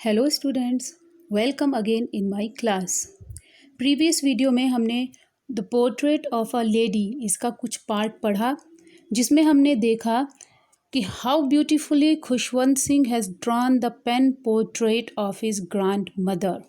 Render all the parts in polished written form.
Hello students, welcome again in my class. Previous video में हमने the portrait of a lady इसका कुछ part पढ़ा, जिसमें हमने देखा कि how beautifully Khushwant Singh has drawn the pen portrait of his grandmother.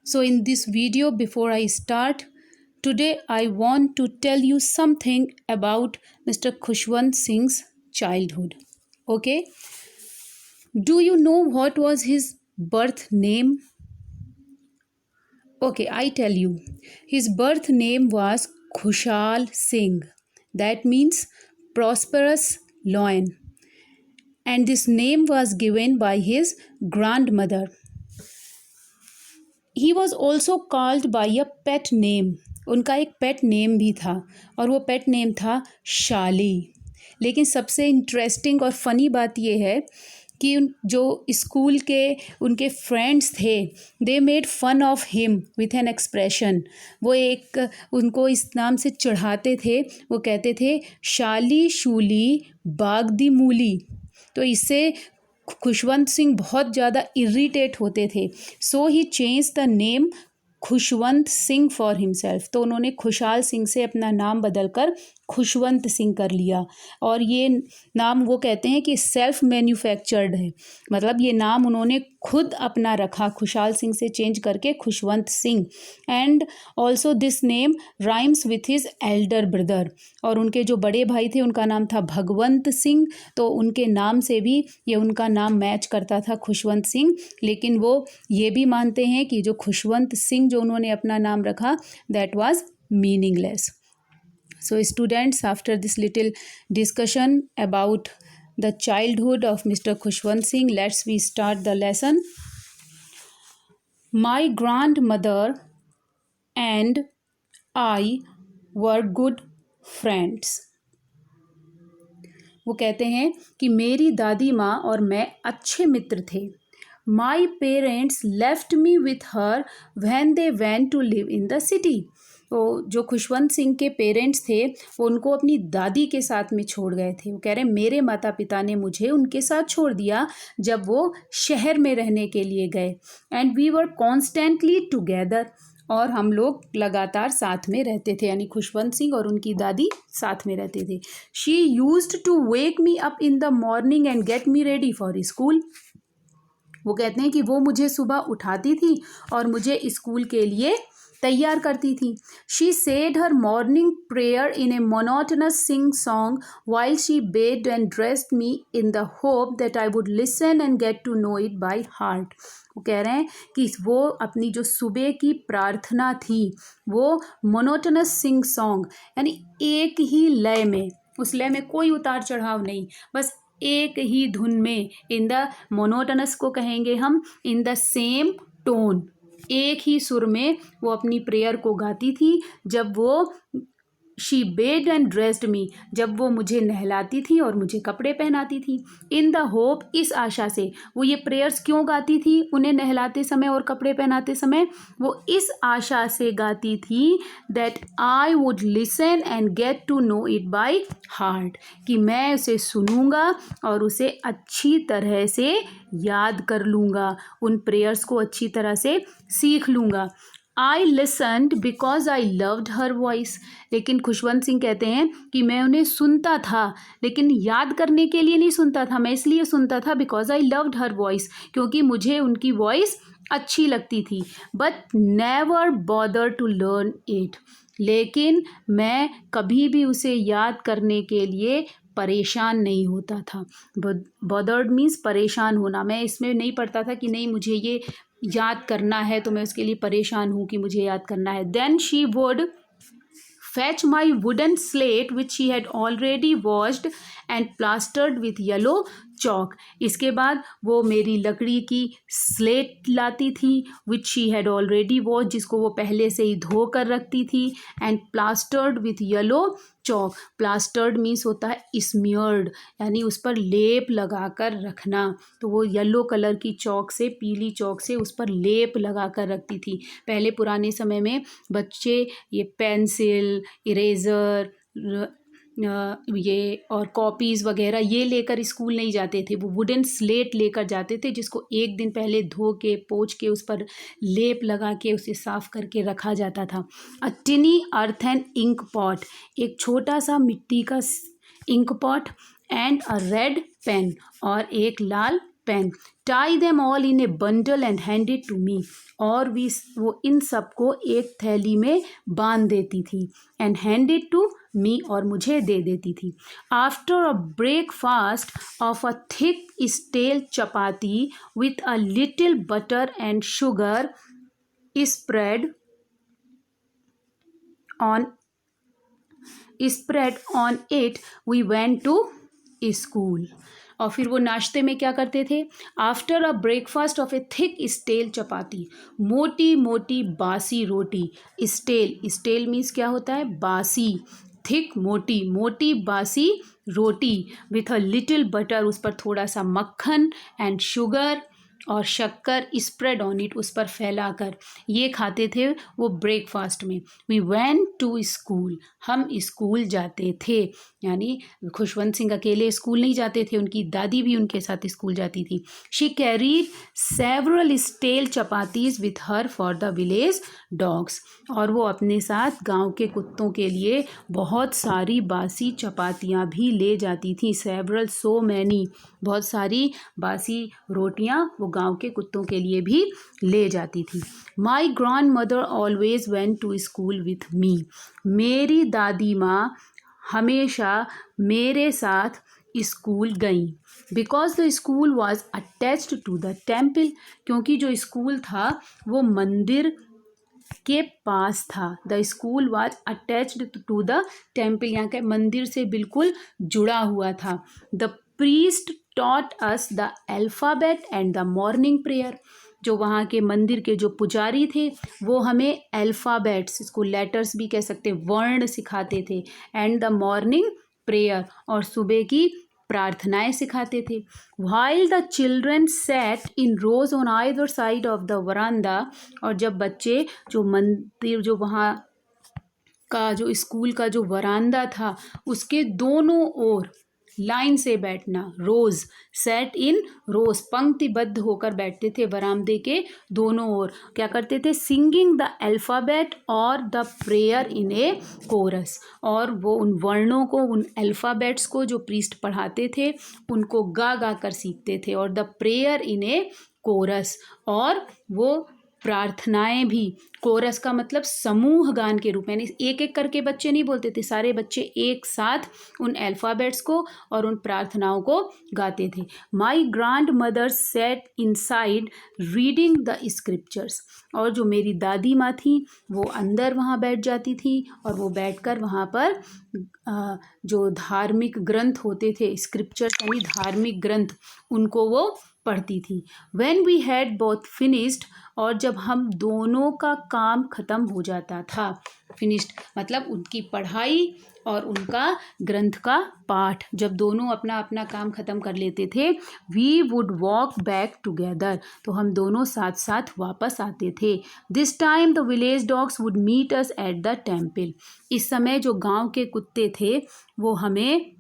So in this video before I start today I want to tell you something about mister Khushwant Singh's childhood. Okay. Do you know what was his birth name? Okay, I tell you. His birth name was Khushal Singh. That means prosperous loin. And this name was given by his grandmother. He was also called by a pet name. उनका एक pet name भी था और वो pet name था शाली। लेकिन सबसे इंटरेस्टिंग और फनी बात ये है कि जो स्कूल के उनके फ्रेंड्स थे, they made fun of him with an expression. वो एक उनको इस नाम से चढ़ाते थे, वो कहते थे शाली शूली बाग दी मूली। तो इससे खुशवंत सिंह बहुत ज़्यादा इरिटेट होते थे। So he change the name Khushwant Singh for himself. तो उन्होंने खुशहाल सिंह से अपना नाम बदलकर खुशवंत सिंह कर लिया। और ये नाम वो कहते हैं कि सेल्फ मैन्युफैक्चर्ड है, मतलब ये नाम उन्होंने खुद अपना रखा, खुशहाल सिंह से चेंज करके Khushwant Singh. And also this name rhymes with his Elder brother. और उनके जो बड़े भाई थे उनका नाम था भगवंत सिंह, तो उनके नाम से भी ये उनका नाम मैच करता था, खुशवंत सिंह। लेकिन वो ये भी मानते हैं कि जो खुशवंत सिंह जो उन्होंने अपना नाम रखा, that was meaningless. So students, after this little discussion about the childhood of Mr. Khushwant Singh, let's we start the lesson. My grandmother and I were good friends. वो कहते हैं कि मेरी दादी माँ और मैं अच्छे मित्र थे। My parents left me with her when they went to live in the city. तो जो खुशवंत सिंह के पेरेंट्स थे वो उनको अपनी दादी के साथ में छोड़ गए थे। वो कह रहे हैं मेरे माता पिता ने मुझे उनके साथ छोड़ दिया जब वो शहर में रहने के लिए गए। And we were constantly together, और हम लोग लगातार साथ में रहते थे, यानी खुशवंत सिंह और उनकी दादी साथ में रहते थे। She used to wake me up in the morning and get me ready for school. वो कहते हैं कि वो मुझे सुबह उठाती थी और मुझे स्कूल के लिए तैयार करती थी। She said her morning prayer in a monotonous sing song while she bathed and dressed me in the hope that I would listen and get to know it by heart. वो कह रहे हैं कि वो अपनी जो सुबह की प्रार्थना थी वो मोनोटनस सिंग सॉन्ग, यानी एक ही लय में, उस लय में कोई उतार चढ़ाव नहीं, बस एक ही धुन में, इन द मोनोटनस को कहेंगे हम इन द सेम टोन, एक ही सुर में वो अपनी प्रेयर को गाती थी। जब वो शी बेड एंड ड्रेस्ड मी, जब वो मुझे नहलाती थी और मुझे कपड़े पहनाती थी। इन द होप, इस आशा से। वो ये प्रेयर्स क्यों गाती थी उन्हें नहलाते समय और कपड़े पहनाते समय? वो इस आशा से गाती थी that I would listen and get to know it by heart, कि मैं उसे सुनूंगा और उसे अच्छी तरह से याद कर लूँगा, उन प्रेयर्स को अच्छी तरह से सीख लूँगा। I listened because I loved her voice. लेकिन खुशवंत सिंह कहते हैं कि मैं उन्हें सुनता था, लेकिन याद करने के लिए नहीं सुनता था, मैं इसलिए सुनता था because I loved her voice, क्योंकि मुझे उनकी वॉइस अच्छी लगती थी। But never bother to learn it, लेकिन मैं कभी भी उसे याद करने के लिए परेशान नहीं होता था। बॉदर्ड मीन्स परेशान होना। मैं इसमें नहीं पढ़ता था कि नहीं मुझे ये याद करना है तो मैं उसके लिए परेशान हूँ कि मुझे याद करना है। Then she would fetch my wooden slate which she had already washed and plastered with yellow chalk. इसके बाद वो मेरी लकड़ी की स्लेट लाती थी which she had already washed, जिसको वो पहले से ही धो कर रखती थी, and plastered with yellow chalk. plastered means होता है smeared, यानी उस पर लेप लगा कर रखना। तो वो येलो कलर की चौक से, पीली चौक से उस पर लेप लगा कर रखती थी। पहले पुराने समय में बच्चे ये पेंसिल, इरेज़र, ये और कॉपीज़ वगैरह ये लेकर स्कूल नहीं जाते थे। वो वुडन स्लेट लेकर जाते थे, जिसको एक दिन पहले धो के पोंछ के उस पर लेप लगा के उसे साफ़ करके रखा जाता था। A tiny earthen ink pot, एक छोटा सा मिट्टी का ink pot, and a red pen, और एक लाल पेन। Tie them all in a bundle and hand it to me, और वो इन सबको एक थैली में बांध देती थी, and hand it to me, और मुझे दे देती थी। After a breakfast of a thick stale chapati with a little butter and sugar spread on it we went to school. और फिर वो नाश्ते में क्या करते थे? After a breakfast of a thick stale chapati, मोटी मोटी बासी रोटी। स्टेल मीन्स क्या होता है? बासी। थिक मोटी, मोटी बासी रोटी विथ अ लिटिल बटर, उस पर थोड़ा सा मक्खन, एंड शुगर, और शक्कर, स्प्रेड ऑन इट, उस पर फैलाकर, ये खाते थे वो ब्रेकफास्ट में। वी वेंट टू स्कूल, हम स्कूल जाते थे। यानी खुशवंत सिंह अकेले स्कूल नहीं जाते थे, उनकी दादी भी उनके साथ स्कूल जाती थी। She carried several stale chapatis with her for the village dogs, और वो अपने साथ गांव के कुत्तों के लिए बहुत सारी बासी चपातियाँ भी ले जाती थी। सेवरल, सो मैनी, बहुत सारी बासी रोटियां वो गांव के कुत्तों के लिए भी ले जाती थी। My grandmother always went to school with me, मेरी दादी माँ हमेशा मेरे साथ स्कूल गई। Because the school was attached to the temple, क्योंकि जो स्कूल था वो मंदिर के पास था। The school was attached to the temple, यहाँ के मंदिर से बिल्कुल जुड़ा हुआ था। The priest taught us the alphabet and the morning prayer, जो वहाँ के मंदिर के जो पुजारी थे वो हमें अल्फ़ाबेट्स, इसको लेटर्स भी कह सकते, वर्ण सिखाते थे, एंड द मॉर्निंग प्रेयर, और सुबह की प्रार्थनाएं सिखाते थे। While the children sat in rows on either side of the veranda, और जब बच्चे जो मंदिर, जो वहाँ का जो स्कूल का जो वरांदा था उसके दोनों ओर लाइन से बैठना, रोज, सेट इन रोज, पंक्तिबद्ध होकर बैठते थे वरामदे के दोनों ओर। क्या करते थे? सिंगिंग द अल्फ़ाबेट और the prayer in a chorus, और वो उन वर्णों को, उन अल्फ़ाबेट्स को जो प्रीस्ट पढ़ाते थे उनको गा गा कर सीखते थे, और the prayer in a chorus, और वो प्रार्थनाएं भी, कोरस का मतलब समूह गान के रूप में, यानी एक एक करके बच्चे नहीं बोलते थे, सारे बच्चे एक साथ उन अल्फ़ाबेट्स को और उन प्रार्थनाओं को गाते थे। My grand mother said inside reading the scriptures, और जो मेरी दादी माँ थी वो अंदर वहाँ बैठ जाती थी, और वो बैठकर वहाँ पर जो धार्मिक ग्रंथ होते थे, स्क्रिप्चर्स यानी धार्मिक ग्रंथ, उनको वो पढ़ती थी। When we had both finished, और जब हम दोनों का काम ख़त्म हो जाता था, फिनिश्ड मतलब उनकी पढ़ाई और उनका ग्रंथ का पाठ, जब दोनों अपना अपना काम ख़त्म कर लेते थे, we would walk back together, तो हम दोनों साथ साथ वापस आते थे। This time the village dogs would meet us at the temple, इस समय जो गांव के कुत्ते थे वो हमें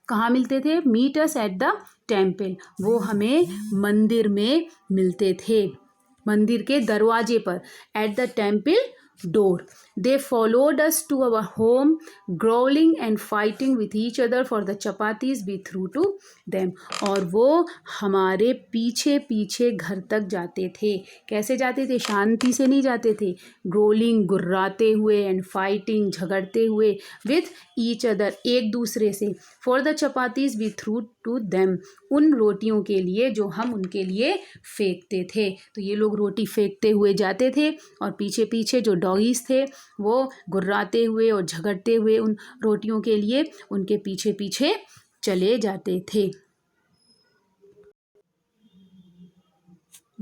कहाँ मिलते थे? Meet us at the temple, वो हमें मंदिर में मिलते थे, मंदिर के दरवाजे पर, at the temple door. They followed us to our home, growling and fighting with each other for the chapatis we threw to them, और वो हमारे पीछे पीछे घर तक जाते थे। कैसे जाते थे? शांति से नहीं जाते थे, ग्रोलिंग, गुर्राते हुए, एंड फाइटिंग, झगड़ते हुए, विथ ईच अदर, एक दूसरे से, for the chapatis we threw to them, उन रोटियों के लिए जो हम उनके लिए फेंकते थे। तो ये लोग रोटी फेंकते हुए जाते थे, और पीछे पीछे जो डॉगीज थे वो गुर्राते हुए और झगड़ते हुए उन रोटियों के लिए उनके पीछे पीछे चले जाते थे।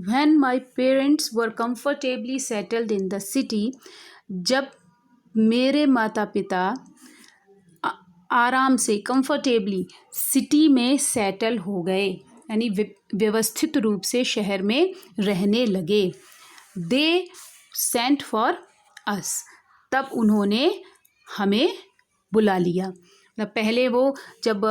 When my parents were comfortably settled in the city, जब मेरे माता पिता आराम से, कंफर्टेबली, सिटी में सेटल हो गए, यानी व्यवस्थित रूप से शहर में रहने लगे, दे सेंट फॉर अस, तब उन्होंने हमें बुला लिया। मतलब पहले वो जब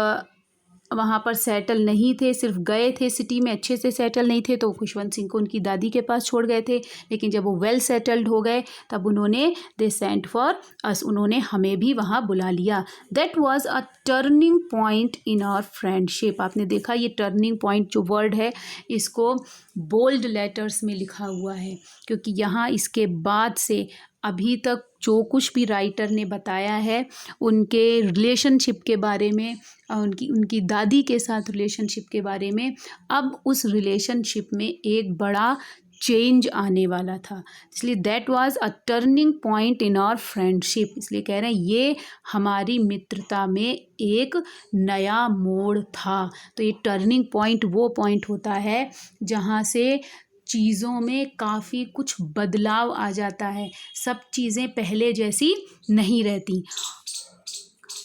वहाँ पर सेटल नहीं थे, सिर्फ गए थे सिटी में, अच्छे से सेटल नहीं थे, तो खुशवंत सिंह को उनकी दादी के पास छोड़ गए थे। लेकिन जब वो वेल सेटल्ड हो गए तब उन्होंने दे सेंट फॉर अस, उन्होंने हमें भी वहाँ बुला लिया। That was a turning point in our friendship. आपने देखा ये टर्निंग पॉइंट जो वर्ड है इसको बोल्ड लेटर्स में लिखा हुआ है, क्योंकि यहाँ इसके बाद से अभी तक जो कुछ भी राइटर ने बताया है उनके रिलेशनशिप के बारे में, उनकी दादी के साथ रिलेशनशिप के बारे में, अब उस रिलेशनशिप में एक बड़ा चेंज आने वाला था। इसलिए that was a turning point in our friendship, इसलिए कह रहे हैं ये हमारी मित्रता में एक नया मोड़ था। तो ये टर्निंग पॉइंट वो पॉइंट होता है जहाँ से चीज़ों में काफ़ी कुछ बदलाव आ जाता है, सब चीज़ें पहले जैसी नहीं रहती।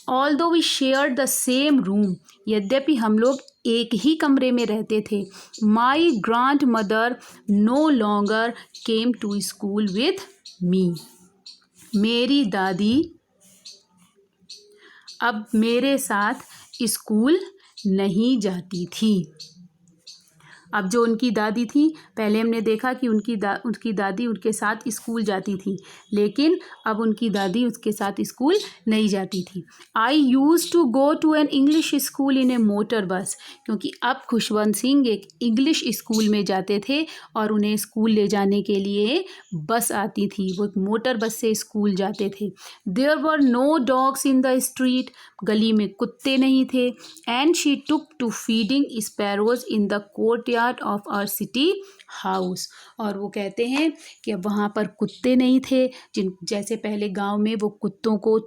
Although we share the same room, यद्यपि हम लोग एक ही कमरे में रहते थे। My grandmother no longer came to school with me, मेरी दादी अब मेरे साथ स्कूल नहीं जाती थी। अब जो उनकी दादी थी, पहले हमने देखा कि उनकी दादी उनके साथ स्कूल जाती थी, लेकिन अब उनकी दादी उसके साथ स्कूल नहीं जाती थी। I use to go to an English school in a motor bus, क्योंकि अब खुशवंत सिंह एक इंग्लिश स्कूल में जाते थे और उन्हें स्कूल ले जाने के लिए बस आती थी, वो एक मोटर बस से स्कूल जाते थे। There were no dogs in the street, गली में कुत्ते नहीं थे। And she took to feeding sparrows in the courtyard of our city house, और वो कहते हैं कि अब वहाँ पर कुत्ते नहीं थे, जैसे पहले गांव में वो कुत्तों को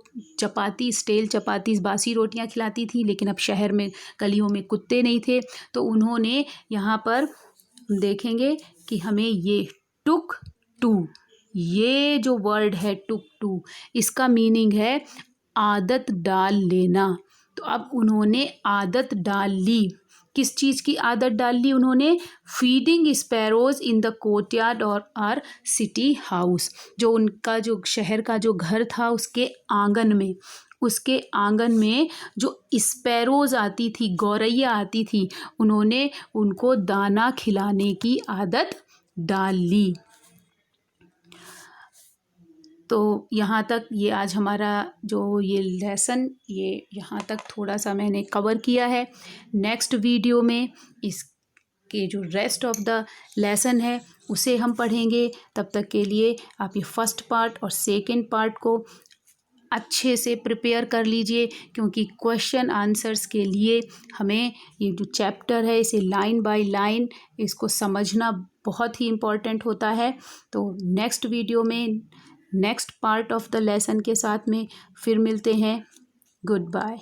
चपाती, स्टेल चपाती, बासी रोटियां खिलाती थी, लेकिन अब शहर में गलियों में कुत्ते नहीं थे। तो उन्होंने यहाँ पर देखेंगे कि हमें ये टुक टू, ये जो वर्ड है टुक टू, इसका मीनिंग है आदत डाल लेना। तो अब उन्होंने आदत डाल ली, किस चीज़ की आदत डाल ली उन्होंने? Feeding sparrows in the courtyard और आर सिटी हाउस, जो उनका जो शहर का जो घर था उसके आंगन में, उसके आंगन में जो स्पैरोज आती थी, गौरैया आती थी, उन्होंने उनको दाना खिलाने की आदत डाल ली। तो यहाँ तक ये आज हमारा जो ये लेसन, ये यहाँ तक थोड़ा सा मैंने कवर किया है। नेक्स्ट वीडियो में इसके जो रेस्ट ऑफ द लेसन है उसे हम पढ़ेंगे। तब तक के लिए आप ये फर्स्ट पार्ट और सेकंड पार्ट को अच्छे से प्रिपेयर कर लीजिए, क्योंकि क्वेश्चन आंसर्स के लिए हमें ये जो चैप्टर है इसे लाइन बाय लाइन इसको समझना बहुत ही इम्पॉर्टेंट होता है। तो नेक्स्ट वीडियो में next part of the lesson के साथ में फिर मिलते हैं। Good bye.